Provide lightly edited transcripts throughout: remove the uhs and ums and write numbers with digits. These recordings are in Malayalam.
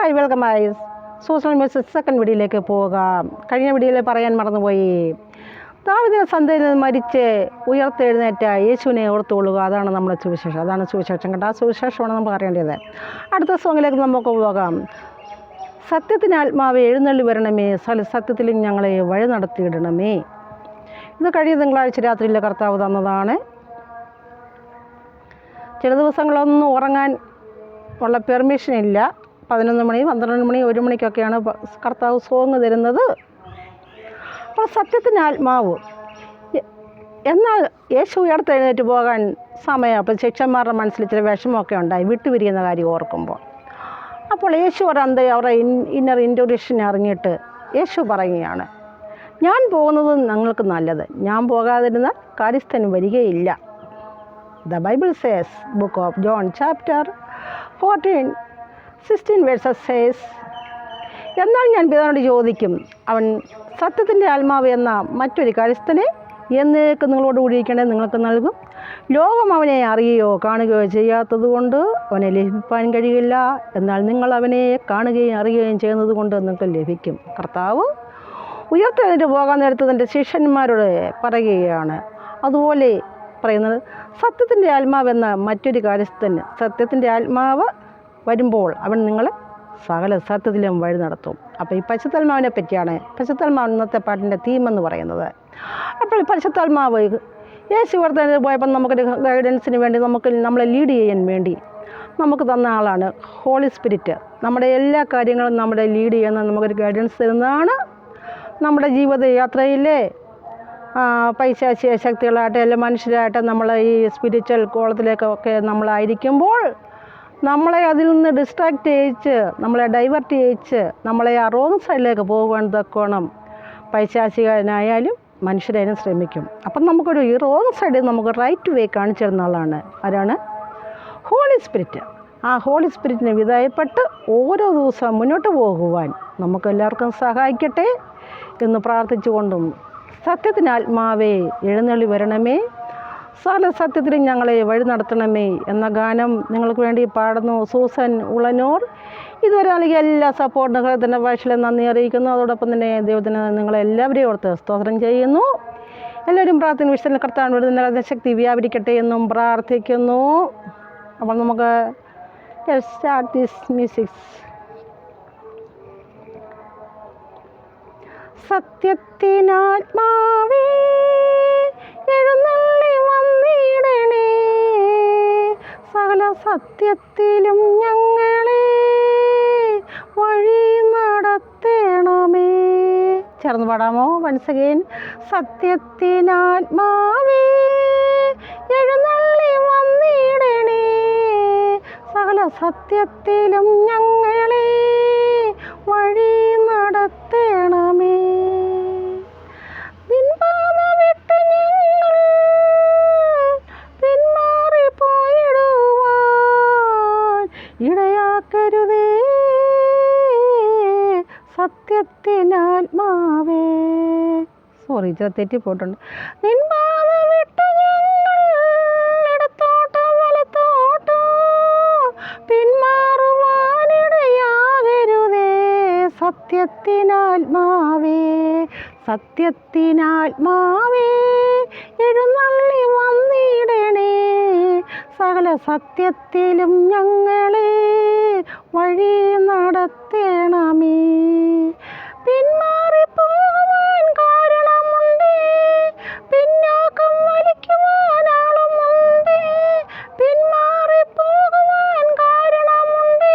ഹായ്, വെൽക്കം ആയി സോഷ്യൽ മീഡിയ സെക്കൻഡ് വീഡിയോയിലേക്ക് പോകാം. കഴിഞ്ഞ വീഡിയോയിൽ പറയാൻ മറന്നുപോയി, ദാവീദിന്റെ സന്തതിയിൽ നിന്ന് മരിച്ച് ഉയർത്തെഴുന്നേറ്റ യേശുവിനെ ഓർത്തുകൊള്ളുക. അതാണ് നമ്മുടെ സുവിശേഷം. അതാണ് സുവിശേഷം കേട്ടോ. ആ സുവിശേഷമാണ് നമുക്ക് അറിയേണ്ടത്. അടുത്ത സോങ്ങിലേക്ക് നമുക്ക് പോകാം. സത്യത്തിന് ആത്മാവെ എഴുന്നള്ളി വരണമേ, സത്യത്തിലും ഞങ്ങളെ വഴി നടത്തിയിടണമേ. ഇത് കഴിഞ്ഞ തിങ്കളാഴ്ച രാത്രിയിലെ കർത്താവ് തന്നതാണ്. ചില ദിവസങ്ങളൊന്നും ഉറങ്ങാൻ ഉള്ള പെർമിഷൻ ഇല്ല. 11 മണി, 12 മണി, 1 മണിക്കൊക്കെയാണ് കർത്താവ് സോങ് തരുന്നത്. അപ്പോൾ സത്യത്തിൻ്റെ ആത്മാവ്. എന്നാൽ യേശു ഉയർത്തെഴുന്നേറ്റ് പോകാൻ സമയം. അപ്പോൾ ശിഷ്യന്മാരുടെ മനസ്സിൽ ചില വിഷമമൊക്കെ ഉണ്ടായി, വിട്ടുപിരിയുന്ന കാര്യം ഓർക്കുമ്പോൾ. അപ്പോൾ യേശു അവരുടെ ഇന്നർ ഇൻട്യൂഷൻ അറിഞ്ഞിട്ട് യേശു പറയുകയാണ്, ഞാൻ പോകുന്നത് നിങ്ങൾക്ക് നല്ലത്, ഞാൻ പോകാതിരുന്നാൽ കാര്യസ്ഥൻ വരികയില്ല. The Bible says, book of John chapter 14:16 verses says, എന്നാൽ ഞാൻ പിതാവിനോട് ചോദിക്കും, അവൻ സത്യത്തിൻ്റെ ആത്മാവ് എന്ന മറ്റൊരു കാര്യസ്ഥനെ എന്നേക്ക് നിങ്ങളോട് കൂടിയിരിക്കേണ്ടത് നിങ്ങൾക്ക് നൽകും. ലോകം അവനെ അറിയുകയോ കാണുകയോ ചെയ്യാത്തത് കൊണ്ട് അവനെ ലഭിക്കാൻ കഴിയില്ല. എന്നാൽ നിങ്ങൾ അവനെ കാണുകയും അറിയുകയും ചെയ്യുന്നത് കൊണ്ട് നിങ്ങൾക്ക് ലഭിക്കും. കർത്താവ് ഉയർത്തെഴുന്നേറ്റ് പോകാൻ നേരത്ത് തൻ്റെ ശിഷ്യന്മാരോട് പറയുകയാണ്. അതുപോലെ പറയുന്നത്, സത്യത്തിൻ്റെ ആത്മാവ് എന്ന മറ്റൊരു കാര്യസ്ഥന്, സത്യത്തിൻ്റെ ആത്മാവ് വരുമ്പോൾ അവൻ നിങ്ങളെ സകല സത്യത്തിലും വഴി നടത്തും. അപ്പോൾ ഈ പരിശുദ്ധാത്മാവിനെ പറ്റിയാണ് പരിശുദ്ധാത്മാവ് ഇന്നത്തെ പാട്ടിൻ്റെ തീമെന്ന് പറയുന്നത്. അപ്പോൾ പരിശുദ്ധാത്മാവ് യേശു ഉയർത്തെഴുന്നേറ്റ് പോയപ്പോൾ നമുക്കൊരു ഗൈഡൻസിന് വേണ്ടി, നമ്മളെ ലീഡ് ചെയ്യാൻ വേണ്ടി നമുക്ക് തന്ന ആളാണ് ഹോളി സ്പിരിറ്റ്. നമ്മുടെ എല്ലാ കാര്യങ്ങളും നമ്മളെ ലീഡ് ചെയ്യുന്ന നമുക്കൊരു ഗൈഡൻസ് തരുന്നതാണ്. നമ്മുടെ ജീവിതയാത്രയിലെ പൈശാചിക ശക്തികളായിട്ട് എല്ലാ മനുഷ്യരായിട്ട് നമ്മൾ ഈ സ്പിരിച്വൽ കോളത്തിലേക്കൊക്കെ നമ്മളായിരിക്കുമ്പോൾ നമ്മളെ അതിൽ നിന്ന് ഡിസ്ട്രാക്റ്റ് ചെയ്യിച്ച്, നമ്മളെ ഡൈവേർട്ട് ചെയ്യിച്ച്, നമ്മളെ ആ റോങ് സൈഡിലേക്ക് പോകുവാൻ തക്കോണം പൈശാചികനായാലും മനുഷ്യരായാലും ശ്രമിക്കും. അപ്പം നമുക്കൊരു ഈ റോങ് സൈഡിൽ നമുക്ക് റൈറ്റ് വേ കാണിച്ചു തരുന്ന ആളാണ്. ആരാണ്? Holy spirit. ആ ഹോളി സ്പിരിറ്റിന് വിധേയപ്പെട്ട് ഓരോ ദിവസവും മുന്നോട്ട് പോകുവാൻ നമുക്കെല്ലാവർക്കും സഹായിക്കട്ടെ എന്ന് പ്രാർത്ഥിച്ചുകൊണ്ടും, സത്യത്തിന് ആത്മാവേ എഴുന്നള്ളി വരണമേ, സകല സത്യത്തിലും ഞങ്ങളെ വഴി നടത്തണമേ എന്ന ഗാനം നിങ്ങൾക്ക് വേണ്ടി പാടുന്നു സൂസൻ ഉളനൂർ. ഇതുവരെ നൽകിയ എല്ലാ സപ്പോർട്ടിനും ഹൃദയത്തിൻ്റെ ഭാഷയിൽ നന്ദി അറിയിക്കുന്നു. അതോടൊപ്പം തന്നെ ദൈവത്തിന് നിങ്ങളെല്ലാവരെയും ഓർത്ത് സ്തോത്രം ചെയ്യുന്നു. എല്ലാവരും പ്രാർത്ഥന വിശുദ്ധ കർത്താവിന് വിടുന്ന ശക്തി വ്യാപരിക്കട്ടെ എന്നും പ്രാർത്ഥിക്കുന്നു. അപ്പോൾ നമുക്ക് സ്റ്റാർട്ട് ദിസ് മ്യൂസിക്. സത്യത്തിനാത്മാവേ എഴുന്നള്ളി വന്നിടണേ, സകല സത്യത്തിലും ഞങ്ങളെ വഴി നടത്തണമേ. ചേർന്ന് പാടാമോ? Once again. സത്യത്തിനാത്മാവേ എഴുന്നള്ളി വന്നിടണേ, സകല സത്യത്തിലും ഞങ്ങളെ വഴി നടത്തണമേ. നിൻപാത വിട്ട് ഞങ്ങൾ പിന്മാറിപ്പോയിടുവാൻ ഇടയാക്കരുതേ, സത്യത്തിനാത്മാവേ. സോറി, ഇച്ചിരി തെറ്റിപ്പോയിട്ടുണ്ട്. നിൻപാത വിട്ട് ഞങ്ങൾ ഇടത്തോട്ടോ വലത്തോട്ടോ പിന്മാറുവാനിടയാകരുതേ, സത്യത്തിനാത്മാവേ. സത്യത്തിനാത്മാവേ എഴുന്നള്ളി വന്നിടണേ, സകല സത്യത്തിലും ഞങ്ങളെ വഴി നടത്തണമേ. പിന്മാറിപ്പോകുവാൻ കാരണമുണ്ട്, പിന്നാക്കം വലിക്കുവാൻ ആളുമുണ്ട്. പിന്മാറിപ്പോകുവാൻ കാരണമുണ്ട്,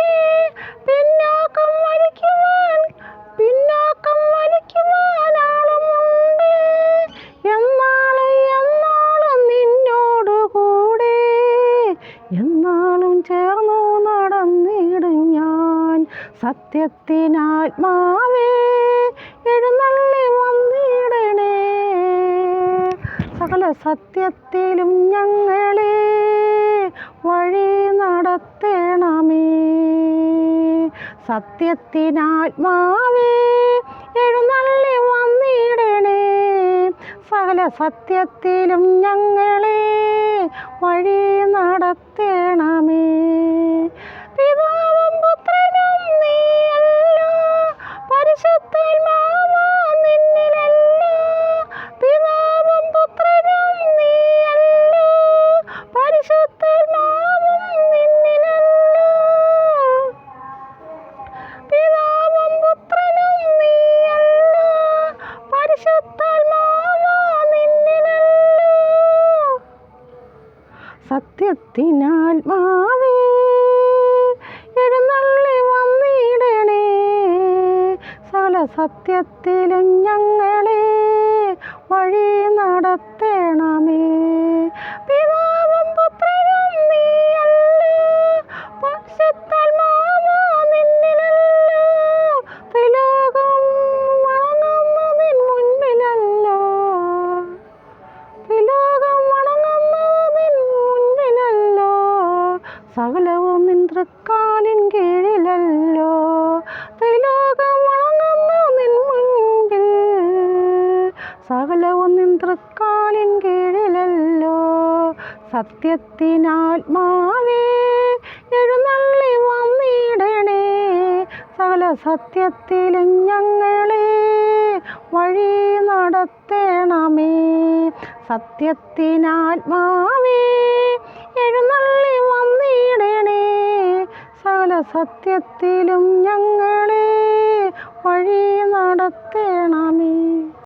പിന്നാക്കം വലിക്കുവാൻ ആളുമുണ്ട്. എന്നാളും നിന്നോടുകൂടെ എന്നാളും ചേർന്നു നടന്നിടും ഞാൻ. സത്യത്തിനാത്മാവേ എഴുന്നള്ളി വന്നിടണേ, സകല സത്യത്തിലും ഞങ്ങളെ വഴി നടത്തണമേ. സത്യത്തിനാത്മാവേ എഴുന്നള്ളി വന്നിടണേ, സകല സത്യത്തിലും ഞങ്ങളെ വഴി നടത്തണമേ. പിതാവും പുത്രനും നീ സത്യത്തിലും ഞങ്ങളെ വഴി നടത്തണമേ. പിതാവും പുത്രനും നീയല്ലോ, പരിശുദ്ധാത്മാവ് നിന്നിലല്ലോ, ത്രിലോകം വണങ്ങുന്നു നിൻ മുൻപിലല്ലോ, ത്രിലോകം വണങ്ങുന്നു നിൻ മുൻപിലല്ലോ, സകലവും നിൻ തൃക്കാലിൻ കീഴിലല്ലോ, ത്രിലോകം വണങ്ങുന്നു നിൻ മുൻപിൽ, സകലവും നിൻ തൃക്കാലിൻ കീഴിലല്ലോ. സത്യത്തിനാത്മാവേ എഴുന്നള്ളി വന്നിടണേ, സകല സത്യത്തിലും ഞങ്ങളെ വഴി നടത്തണമേ. സത്യത്തിനാത്മാവേ എഴുന്നള്ളി വന്നിടണേ, സകല സത്യത്തിലും ഞങ്ങളെ വഴി നടത്തണമേ.